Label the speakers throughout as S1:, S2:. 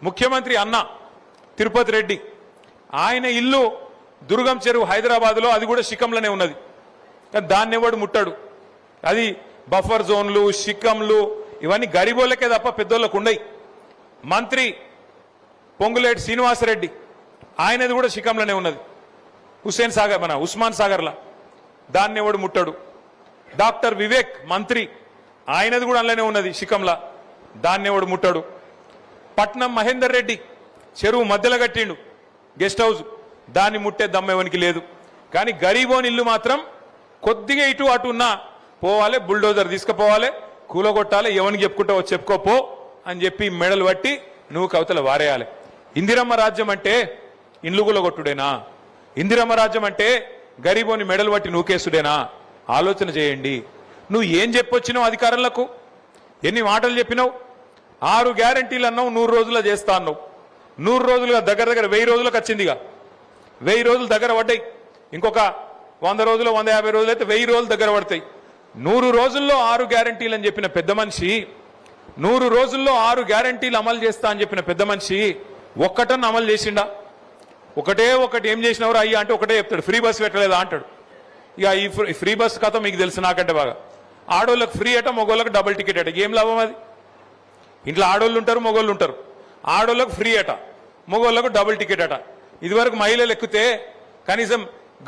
S1: ముఖ్యమంత్రి అన్న తిరుపతి రెడ్డి ఆయన ఇల్లు దుర్గం చెరువు హైదరాబాద్లో, అది కూడా శిఖంలోనే ఉన్నది. కానీ దాన్ని ఎవడు ముట్టాడు. అది బఫర్ జోన్లు, శిఖంలు ఇవన్నీ గరీబోళ్ళకే తప్ప పెద్దోళ్ళకు ఉండయి. మంత్రి పొంగులేటి శ్రీనివాసరెడ్డి ఆయనది కూడా శిఖంలోనే ఉన్నది, హుస్సేన్ సాగర్ మన ఉస్మాన్ సాగర్లా, దాన్ని ఎవడు ముట్టాడు. డాక్టర్ వివేక్ మంత్రి ఆయనది కూడా అందులోనే ఉన్నది శిఖంలా, దాన్ని ఎవడు ముట్టాడు. పట్నం మహేందర్ రెడ్డి చెరువు మధ్యలో కట్టిండు గెస్ట్ హౌస్, దాన్ని ముట్టే దమ్మెవనికి లేదు. కానీ గరీబోని ఇల్లు మాత్రం కొద్దిగా ఇటు అటు ఉన్నా పోవాలి, బుల్డోజర్ తీసుకుపోవాలి, కూలగొట్టాలి, ఎవరికి చెప్పుకుంటావో చెప్పుకోపో అని చెప్పి మెడలు పట్టి నువ్వు కవితలు వారేయాలి. ఇందిరమ్మ రాజ్యం అంటే ఇండ్లు కూలగొట్టుడేనా? ఇందిరమ్మ రాజ్యం అంటే గరీబోని మెడలు పట్టి నూకేసుడేనా? ఆలోచన చేయండి. నువ్వు ఏం చెప్పొచ్చినావు అధికారులకు? ఎన్ని మాటలు చెప్పినావు? 6 గ్యారంటీలు అన్నావు, 100 రోజుల్లో చేస్తా అన్నావు. 100 రోజులుగా దగ్గర 1000 రోజులకు వచ్చిందిగా, 1000 రోజులు దగ్గర పడ్డాయి. ఇంకొక 100 రోజులు 150 రోజులు అయితే 1000 రోజులు దగ్గర పడతాయి. 100 రోజుల్లో 6 గ్యారంటీలు అని చెప్పిన పెద్ద మనిషి, 100 రోజుల్లో 6 గ్యారంటీలు అమలు చేస్తా అని చెప్పిన పెద్ద మనిషి ఒక్కటన్నా అమలు చేసిండా? ఒకటే ఒకటి ఏం చేసినవరా అయ్యా అంటే ఒకటే చెప్తాడు, ఫ్రీ బస్ పెట్టలేదా అంటాడు. ఇక ఈ ఫ్రీ బస్ కథ మీకు తెలుసు నాకంటే బాగా. ఆడోళ్ళకి ఫ్రీ అట, మగోళ్ళకి డబుల్ టికెట్ అట. ఏం లాభం అది? ఇంట్లో ఆడోళ్ళు ఉంటారు, మగోళ్ళు ఉంటారు. ఆడోళ్ళకు ఫ్రీ అట, మగోళ్ళకు డబుల్ టికెట్ అట. ఇదివరకు మహిళలు ఎక్కితే కనీసం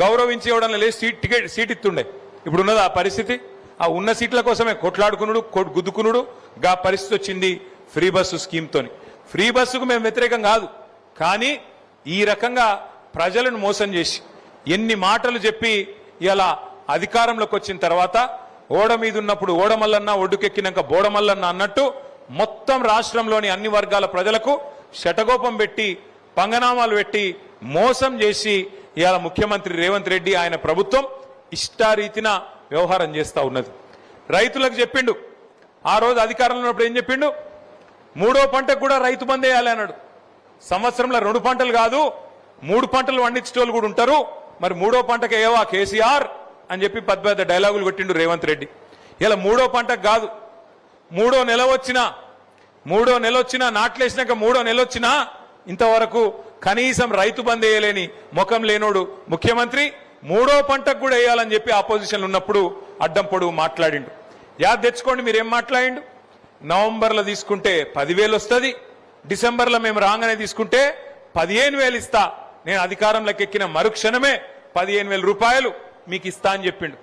S1: గౌరవించి ఇవ్వడం లేదు, సీట్ ఇస్తుండే. ఇప్పుడు ఉన్నది ఆ పరిస్థితి. ఆ ఉన్న సీట్ల కోసమే కొట్లాడుకునుడు, గుద్దుకునుడు గా పరిస్థితి వచ్చింది ఫ్రీ బస్సు స్కీమ్తోని. ఫ్రీ బస్సుకు మేము వ్యతిరేకం కాదు, కానీ ఈ రకంగా ప్రజలను మోసం చేసి ఎన్ని మాటలు చెప్పి ఇలా అధికారంలోకి వచ్చిన తర్వాత ఓడ మీద ఉన్నప్పుడు ఓడమల్లన్న, ఒడ్డుకెక్కినాక బోడమల్లన్న అన్నట్టు మొత్తం రాష్ట్రంలోని అన్ని వర్గాల ప్రజలకు శటగోపం పెట్టి పంగనామాలు పెట్టి మోసం చేసి ఇవాళ ముఖ్యమంత్రి రేవంత్ రెడ్డి ఆయన ప్రభుత్వం ఇష్టారీతిన వ్యవహారం చేస్తా ఉన్నది. రైతులకు చెప్పిండు, ఆ రోజు అధికారంలో ఉన్నప్పుడు ఏం చెప్పిండు? 3వ పంటకు కూడా రైతు బంద్ వేయాలి అన్నాడు. సంవత్సరంలో 2 పంటలు కాదు 3 పంటలు పండించేటోళ్ళు కూడా ఉంటారు, మరి 3వ పంటకు ఏవా కేసీఆర్ అని చెప్పి పెద్ద డైలాగులు కొట్టిండు రేవంత్ రెడ్డి. ఇలా 3వ పంటకు కాదు, 3వ నెల వచ్చినా నాట్లేసినాక 3వ నెల వచ్చినా ఇంతవరకు కనీసం రైతు బంద్ వేయలేని ముఖం లేనోడు ముఖ్యమంత్రి 3వ పంటకు కూడా వేయాలని చెప్పి ఆపోజిషన్లు ఉన్నప్పుడు అడ్డం పొడుగు మాట్లాడిండు. యాద్ తెచ్చుకోండి మీరేం మాట్లాడిండు. నవంబర్లో తీసుకుంటే 10,000 వస్తుంది, డిసెంబర్లో మేము రాగానే తీసుకుంటే 15,000 ఇస్తా, నేను అధికారంలోకి ఎక్కిన మరుక్షణమే 15,000 రూపాయలు మీకు ఇస్తా అని చెప్పిండు.